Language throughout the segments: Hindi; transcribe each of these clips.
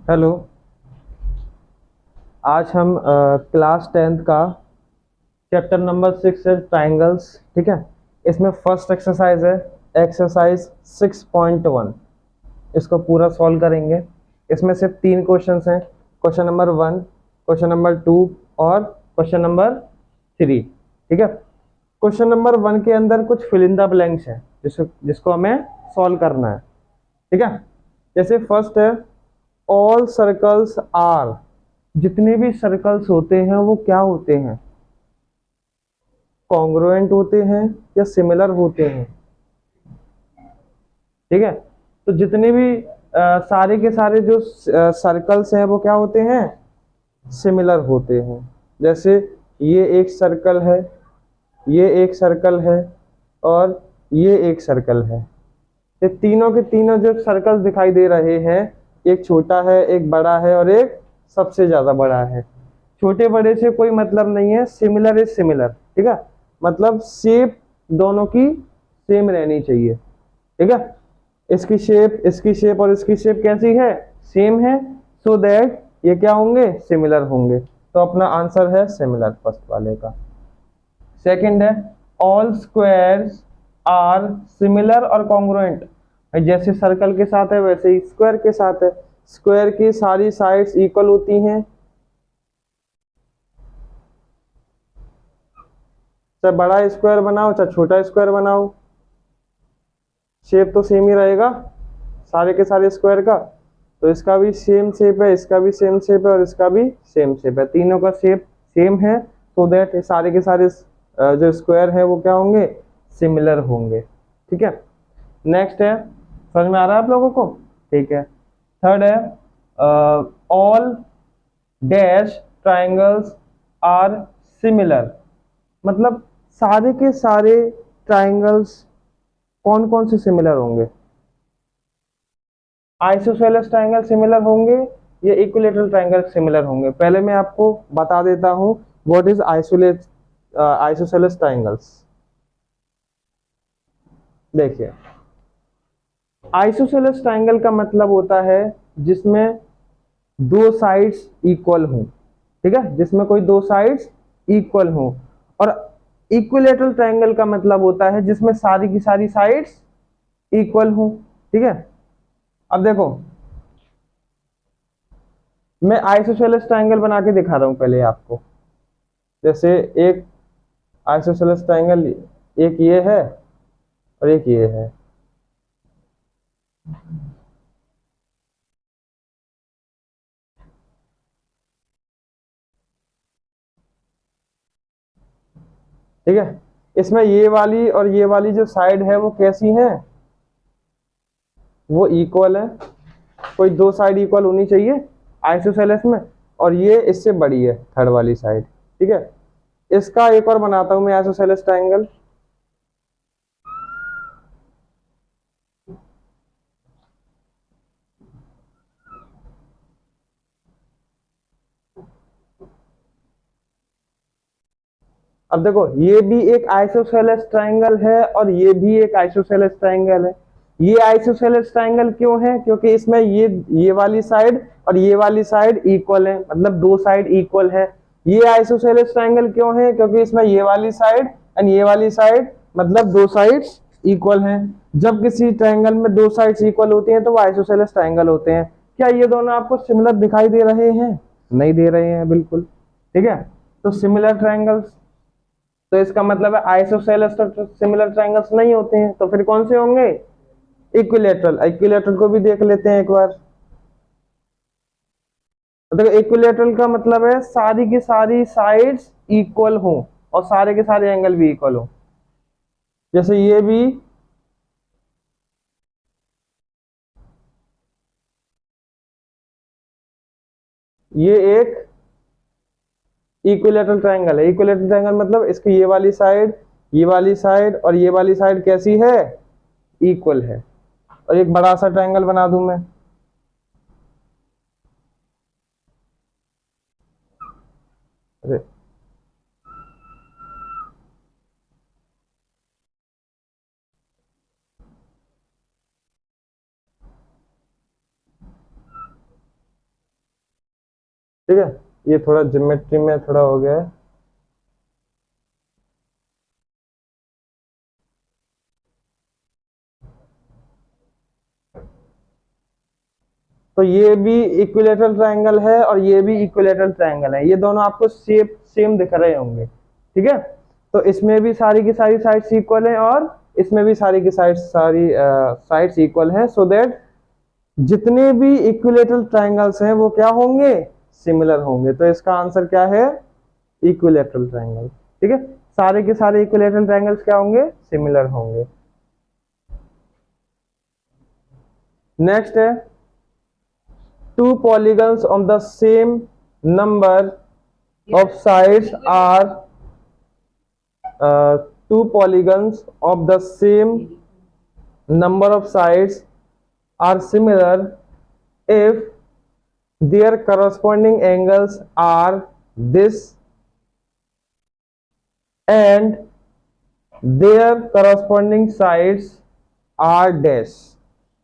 हेलो। आज हम क्लास 10th का चैप्टर नंबर 6 है ट्राइंगल्स। ठीक है, इसमें फर्स्ट एक्सरसाइज है एक्सरसाइज 6.1। इसको पूरा सॉल्व करेंगे। इसमें सिर्फ 3 क्वेश्चंस हैं, क्वेश्चन नंबर 1, क्वेश्चन नंबर 2 और क्वेश्चन नंबर 3। ठीक है, क्वेश्चन नंबर 1 के अंदर कुछ फिल इन द ब्लैंक्स हैं जिसको हमें सॉल्व करना है। ठीक है, जैसे फर्स्ट है ऑल सर्कल्स आर। जितने भी सर्कल्स होते हैं वो क्या होते हैं? कॉन्ग्रुएंट होते हैं या सिमिलर होते हैं? ठीक है, तो जितने भी सारे के सारे जो सर्कल्स हैं वो क्या होते हैं? सिमिलर होते हैं। जैसे ये एक सर्कल है, ये एक सर्कल है और ये एक सर्कल है। ये तीनों के तीनों जो सर्कल्स दिखाई दे रहे हैं, एक छोटा है, एक बड़ा है और एक सबसे ज्यादा बड़ा है। छोटे बड़े से कोई मतलब नहीं है, सिमिलर इज सिमिलर। ठीक है, मतलब शेप दोनों की सेम रहनी चाहिए। ठीक है, इसकी शेप और इसकी शेप कैसी है? सेम है, सो दैट ये क्या होंगे? सिमिलर होंगे। तो अपना आंसर है सिमिलर फर्स्ट वाले का। सेकंड है ऑल स्क्वायर्स आर सिमिलर और कॉन्ग्रुएंट। जैसे सर्कल के साथ है वैसे ही स्क्वायर के साथ है। स्क्वायर की सारी साइड्स इक्वल होती हैं, चाहे बड़ा स्क्वायर बनाओ चाहे छोटा स्क्वायर बनाओ, शेप तो सेम ही रहेगा सारे के सारे स्क्वायर का। तो इसका भी सेम शेप है, इसका भी सेम शेप है और इसका भी सेम शेप है। तीनों का शेप सेम है, सो दैट सारे के सारे जो स्क्वायर है वो क्या होंगे? सिमिलर होंगे। ठीक है, नेक्स्ट है, समझ में आ रहा है आप लोगों को? ठीक है, थर्ड है all dash triangles are similar. मतलब सारे के सारे ट्राइंगल्स कौन कौन से सिमिलर होंगे? आइसोसेलेस ट्राइंगल सिमिलर होंगे या इक्विलेटरल ट्राइंगल सिमिलर होंगे? पहले मैं आपको बता देता हूं व्हाट इज आइसोसेलेस ट्राइंगल्स। देखिए, आइसोसेलेस ट्राइंगल का मतलब होता है जिसमें दो साइड्स इक्वल हों। ठीक है, जिसमें कोई दो साइड्स इक्वल हों। और इक्विलेटरल ट्राइंगल का मतलब होता है जिसमें सारी की सारी साइड्स इक्वल हों। ठीक है, अब देखो, मैं आइसोसेलेस ट्राइंगल बना के दिखा रहा हूं पहले आपको। जैसे एक आइसोसेलेस ट्राइंगल, एक ये है और एक ये है। ठीक है, इसमें ये वाली और ये वाली जो साइड है वो कैसी है? वो इक्वल है। कोई दो साइड इक्वल होनी चाहिए आइसोसेलेस में, और ये इससे बड़ी है थर्ड वाली साइड। ठीक है, इसका एक और बनाता हूं मैं आइसोसेलेस ट्राइंगल। अब देखो, ये भी एक आइसोसेलेस ट्राइंगल है और ये भी एक आइसोसेलेस ट्राइंगल है। ये आइसोसेलेस ट्राइंगल क्यों है? क्योंकि इसमें ये वाली साइड और ये वाली साइड इक्वल है, मतलब दो साइड इक्वल है। ये आइसोसेलेस ट्राइंगल क्यों है? क्योंकि इसमें ये वाली साइड एंड ये वाली साइड, मतलब दो साइड्स इक्वल हैं। जब किसी ट्राइंगल में दो साइड्स इक्वल होती हैं तो वो आइसोसेलेस ट्राइंगल होते हैं। क्या ये दोनों आपको सिमिलर दिखाई दे रहे हैं? नहीं दे रहे हैं बिल्कुल। ठीक है, तो सिमिलर ट्राइंगल्स, तो इसका मतलब है आइसोसेलेस तो सिमिलर ट्राइंगल्स नहीं होते हैं, तो फिर कौन से होंगे? इक्विलेटरल। इक्विलेटरल को भी देख लेते हैं एक बार। तो देखो, इक्विलेटरल का मतलब है सारी की सारी साइड्स इक्वल हो और सारे के सारे एंगल भी इक्वल हो। जैसे ये भी, ये एक इक्विलेटरल ट्राइंगल है। इक्विलेटरल ट्राइंगल मतलब इसकी ये वाली साइड, ये वाली साइड और ये वाली साइड कैसी है? इक्वल है। और एक बड़ा सा ट्राइंगल बना दूं मैं। अरे, ठीक है, ये थोड़ा ज्योमेट्री में थोड़ा हो गया है। तो ये भी इक्विलेटरल ट्रायंगल है और ये भी इक्विलेटरल ट्रायंगल है, ये दोनों आपको शेप सेम दिख रहे होंगे। ठीक है, तो इसमें भी सारी की सारी साइड्स इक्वल हैं और इसमें भी सारी की साइड्स इक्वल हैं, सो दैट जितने भी इक्विलेटरल ट्रायंगल्स हैं वो क्या होंगे, सिमिलर होंगे। तो इसका आंसर क्या है, इक्विलेटरल ट्रायंगल। ठीक है, सारे के सारे इक्विलेटरल ट्रायंगल्स क्या होंगे, सिमिलर होंगे। नेक्स्ट है, two polygons of the same number of sides are two polygons of the same number of sides are similar if their corresponding angles are this and their corresponding sides are dash।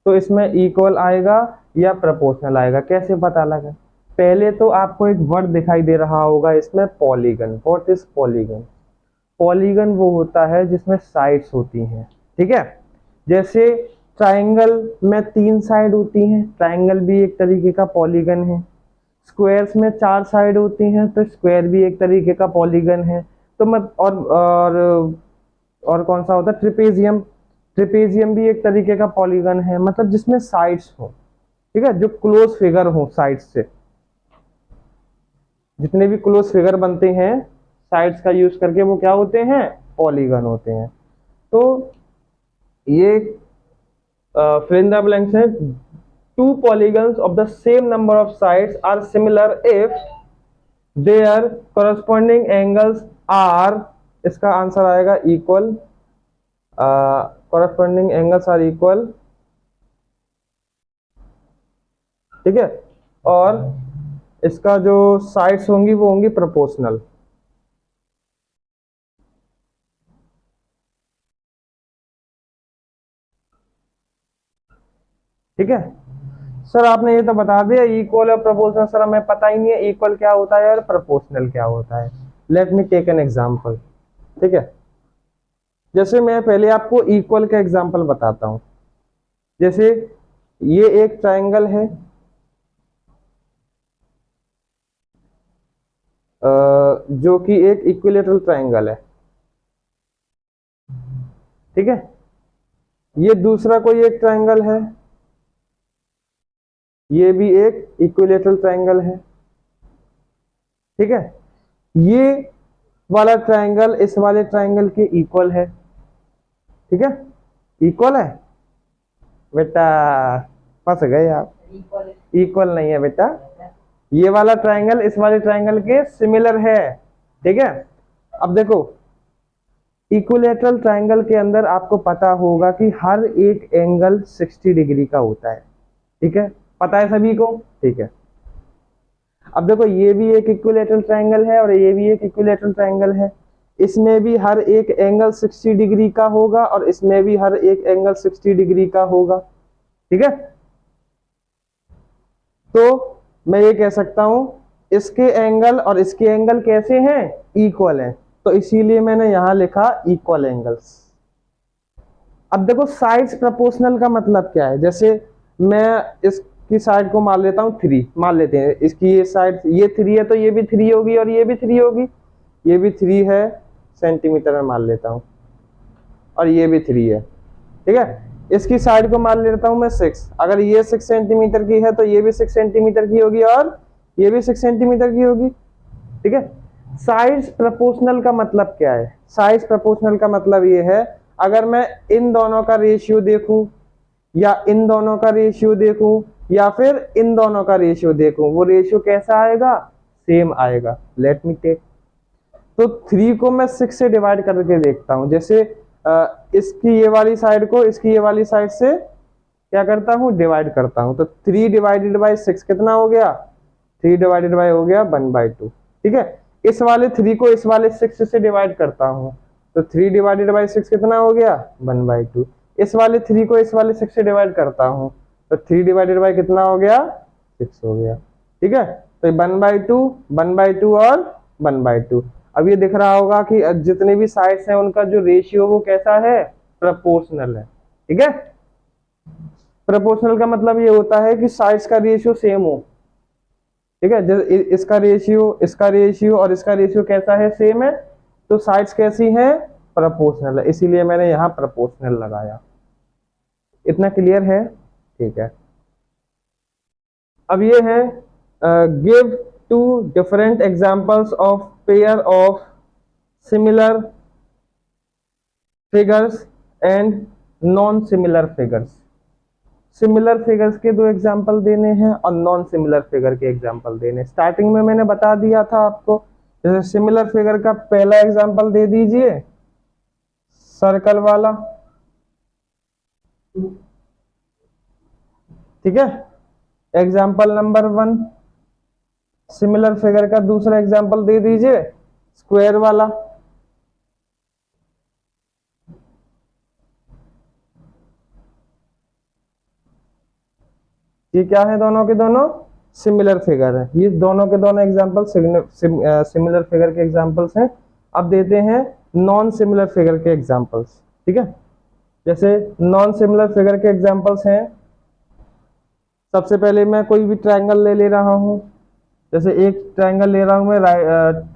तो इसमें इक्वल आएगा या प्रोपोर्शनल आएगा, कैसे पता लगा। पहले तो आपको एक वर्ड दिखाई दे रहा होगा इसमें, polygon. What is polygon, polygon वो होता है जिसमें साइड्स होती हैं। ठीक है, जैसे ट्रायंगल में 3 साइड होती हैं, ट्रायंगल भी एक तरीके का पॉलीगन है। स्क्वायर्स में 4 साइड होती हैं, तो स्क्वायर भी एक तरीके का पॉलीगन है। तो मत और कौन सा होता है, ट्रिपेजियम, ट्रिपेजियम भी एक तरीके का पॉलीगन है, मतलब जिसमें साइड्स हो। ठीक है, जो क्लोज फिगर हो साइड्स से, जितने भी क्लोज फिगर बनते हैं साइड्स का यूज करके वो क्या होते हैं, पॉलीगन होते हैं। तो ये फिल इन द ब्लैंक्स है, two polygons of the same number of sides are similar if their corresponding angles are, इसका आंसर आएगा equal, corresponding angles are equal. ठीक है, और इसका जो साइड्स होंगी वो होंगी प्रोपोर्शनल। ठीक है सर, आपने ये तो बता दिया इक्वल और प्रोपोर्शनल, सर हमें पता ही नहीं है इक्वल क्या होता है और प्रोपोर्शनल क्या होता है। Let me take an example. ठीक है, जैसे मैं पहले आपको इक्वल का एग्जांपल बताता हूं। जैसे ये एक ट्रायंगल है, जो कि एक इक्विलेटरल ट्रायंगल है। ठीक है, ये दूसरा कोई एक ट्रायंगल है, ये भी एक इक्विलेटरल ट्रायंगल है। ठीक है, ये वाला ट्रायंगल इस वाले ट्रायंगल के इक्वल है। ठीक है, इक्वल है बेटा, फंस गए आप, इक्वल नहीं है बेटा, ये वाला ट्रायंगल इस वाले ट्रायंगल के सिमिलर है। ठीक है, अब देखो इक्विलेटरल ट्रायंगल के अंदर आपको पता होगा कि हर एक एंगल 60 डिग्री का होता है। ठीक है, पता है सभी को। ठीक है, अब देखो ये भी एक इक्विलेटरल ट्रायंगल है और ये भी एक इक्विलेटरल ट्रायंगल है, इसमें भी हर एक एंगल 60 डिग्री का होगा और इसमें भी हर एक एंगल 60 डिग्री का होगा। ठीक है, तो मैं ये कह सकता हूं इसके एंगल और इसके एंगल कैसे हैं, इक्वल हैं, तो इसीलिए मैंने यहां लिखा इक्वल एंगल्स। अब देखो साइड्स प्रोपोर्शनल का मतलब क्या है, जैसे मैं इसकी साइड को मान लेता हूं 3, मान लेते हैं इसकी ये साइड, ये 3 है तो ये भी 3 होगी और ये भी 3 होगी, ये भी 3 है सेंटीमीटर में मान लेता हूं और ये भी 3 है। ठीक है, इसकी साइड को मान लेता हूं मैं 6, अगर ये 6 सेंटीमीटर की है तो ये भी 6 सेंटीमीटर की होगी और ये भी 6 सेंटीमीटर की होगी। ठीक है, साइड्स प्रोपोर्शनल का मतलब क्या है, साइड्स प्रोपोर्शनल का मतलब ये है अगर मैं इन दोनों का रेशियो देखूं या इन दोनों का रेशियो देखूं या फिर इन दोनों का रेशियो देखूं, वो रेशियो कैसा आएगा, सेम आएगा। लेट मी टेक, तो 3 को मैं 6 से डिवाइड करके देखता हूं, जैसे इसकी ये वाली साइड को इसकी ये वाली साइड से क्या करता हूं, डिवाइड करता हूं, तो 3 डिवाइडेड बाई 6 कितना हो गया, 3 डिवाइडेड बाई हो गया 1/2। ठीक है, इस वाले 3 को इस वाले 6 से डिवाइड करता हूं, तो 3 डिवाइडेड बाई 6 कितना हो गया, 1/2। इस वाले 3 को इस वाले 6 से डिवाइड करता हूं, तो 3 डिवाइडेड बाई कितना हो गया, 6 हो गया। ठीक है, तो 1/2, 1/2 और 1/2। अब ये दिख रहा होगा कि जितने भी साइड्स हैं उनका जो रेशियो वो कैसा है, प्रोपोर्शनल है। ठीक है, प्रोपोर्शनल का मतलब ये होता है कि साइड्स का रेशियो सेम हो। ठीक है, जैसे इसका रेशियो और इसका रेशियो कैसा है, सेम है, तो साइड्स कैसी हैं, प्रोपोर्शनल है, इसीलिए मैंने यहाँ प्रोपोर्शनल लगाया। इतना क्लियर है? ठीक है। अब ये है give 2 different examples of pair of similar figures and non similar figures. Similar figures के 2 एग्जांपल देने हैं और नॉन सिमिलर फिगर के एग्जांपल देने। स्टार्टिंग में मैंने बता दिया था आपको, जैसे सिमिलर फिगर का पहला एग्जांपल दे दीजिए, सर्कल वाला। ठीक है, एग्जांपल नंबर 1। सिमिलर फिगर का दूसरा एग्जांपल दे दीजिए, स्क्वायर वाला। ये क्या है, दोनों के दोनों सिमिलर फिगर है। ये दोनों के दोनों एग्जांपल सिमिलर फिगर के एग्जांपल्स हैं। अब देते हैं नॉन सिमिलर फिगर के एग्जांपल्स। ठीक है, जैसे नॉन सिमिलर फिगर के एग्जांपल्स हैं, सबसे पहले मैं कोई भी ट्रायंगल ले रहा हूं। जैसे एक ट्रायंगल ले रहा हूं मैं,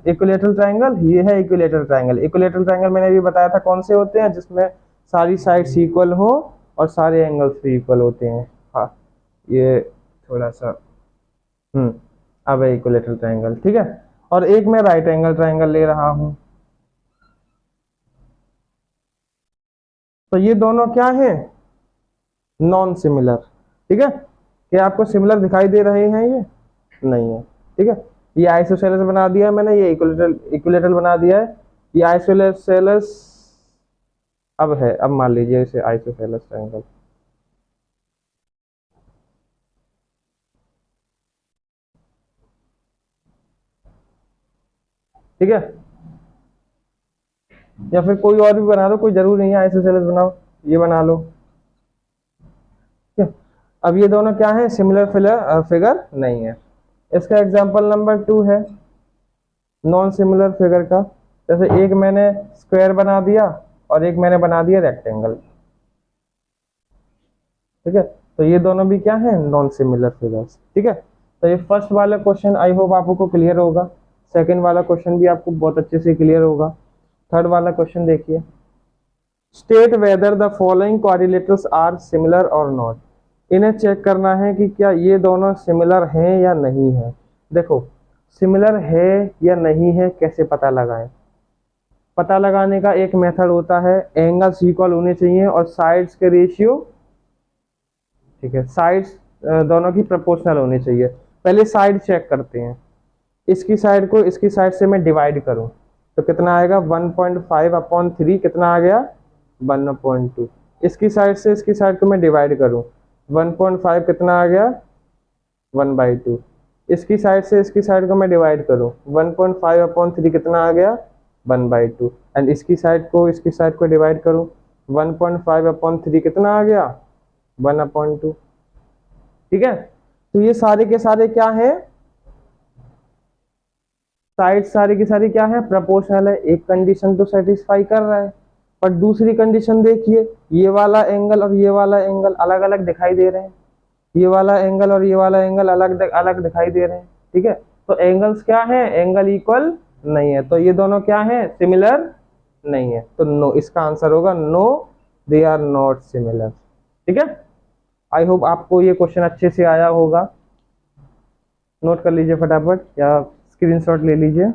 इक्विलेटरल ट्रायंगल। ये है इक्विलेटरल ट्रायंगल। इक्विलेटरल ट्रायंगल मैंने भी बताया था कौन से होते हैं, जिसमें सारी साइड्स इक्वल हो और सारे एंगल्स भी इक्वल होते हैं। हाँ, ये थोड़ा सा अब है इक्विलेटरल ट्रायंगल। ठीक है, और एक मैं राइट एंगल ट्रायंगल ले रहा हूं। तो ये दोनों क्या है, नॉन सिमिलर। ठीक है, क्या आपको सिमिलर दिखाई दे रहे हैं, ये नहीं है। ठीक है, ये आइसोसेलेस बना दिया मैंने, ये इक्विलेटरल बना दिया है। ये आइसोसेलेस अब है, अब मान लीजिए इसे आइसोसेलेस ट्रायंगल। ठीक है, या फिर कोई और भी बना दो, कोई जरूरी नहीं है आइसोसेलेस बनाओ, ये बना लो। ठीक है, अब ये दोनों क्या है, सिमिलर फिगर नहीं है। इसका एग्जांपल नंबर 2 है नॉन सिमिलर फिगर का। जैसे एक मैंने स्क्वायर बना दिया और एक मैंने बना दिया रेक्टेंगल। ठीक है, तो ये दोनों भी क्या है, नॉन सिमिलर फिगर्स। ठीक है, तो ये फर्स्ट वाला क्वेश्चन आई होप आपको क्लियर होगा। सेकंड वाला क्वेश्चन भी आपको बहुत अच्छे से क्लियर होगा। थर्ड वाला क्वेश्चन देखिए, state whether the following correlators are similar और नॉट। इन्हें चेक करना है कि क्या ये दोनों सिमिलर हैं या नहीं है। देखो, सिमिलर है या नहीं है कैसे पता लगाएं। पता लगाने का एक मेथड होता है, एंगल्स इक्वल होने चाहिए और साइड्स के रेशियो, ठीक है, साइड्स दोनों की प्रोपोर्शनल होनी चाहिए। पहले साइड चेक करते हैं। इसकी साइड को इसकी साइड से मैं डिवाइड करूं तो कितना आएगा, 1.5/3 कितना आ गया, 1/2। इसकी साइड से इसकी साइड को मैं डिवाइड करूं, 1.5 कितना आ गया, 1/2। इसकी साइड से इसकी साइड को मैं डिवाइड करूं, 1.5/3 कितना आ गया, 1/2। एंड इसकी साइड को इसकी साइड को डिवाइड करूं, 1.5/3 कितना आ गया, 1/2। ठीक है, तो ये सारे के सारे क्या है, साइड सारी की सारी क्या है, प्रोपोर्शनल है। एक कंडीशन तो सेटिस्फाई कर रहा है, पर दूसरी कंडीशन देखिए, ये वाला एंगल और ये वाला एंगल अलग अलग दिखाई दे रहे हैं। ये वाला एंगल और ये वाला एंगल अलग अलग दिखाई दे रहे हैं। ठीक है, तो एंगल्स क्या है, एंगल इक्वल नहीं है, तो ये दोनों क्या है, सिमिलर नहीं है। तो नो, इसका आंसर होगा no, they are not similar. ठीक है, आई होप आपको ये क्वेश्चन अच्छे से आया होगा। नोट कर लीजिए फटाफट या स्क्रीनशॉट ले लीजिए।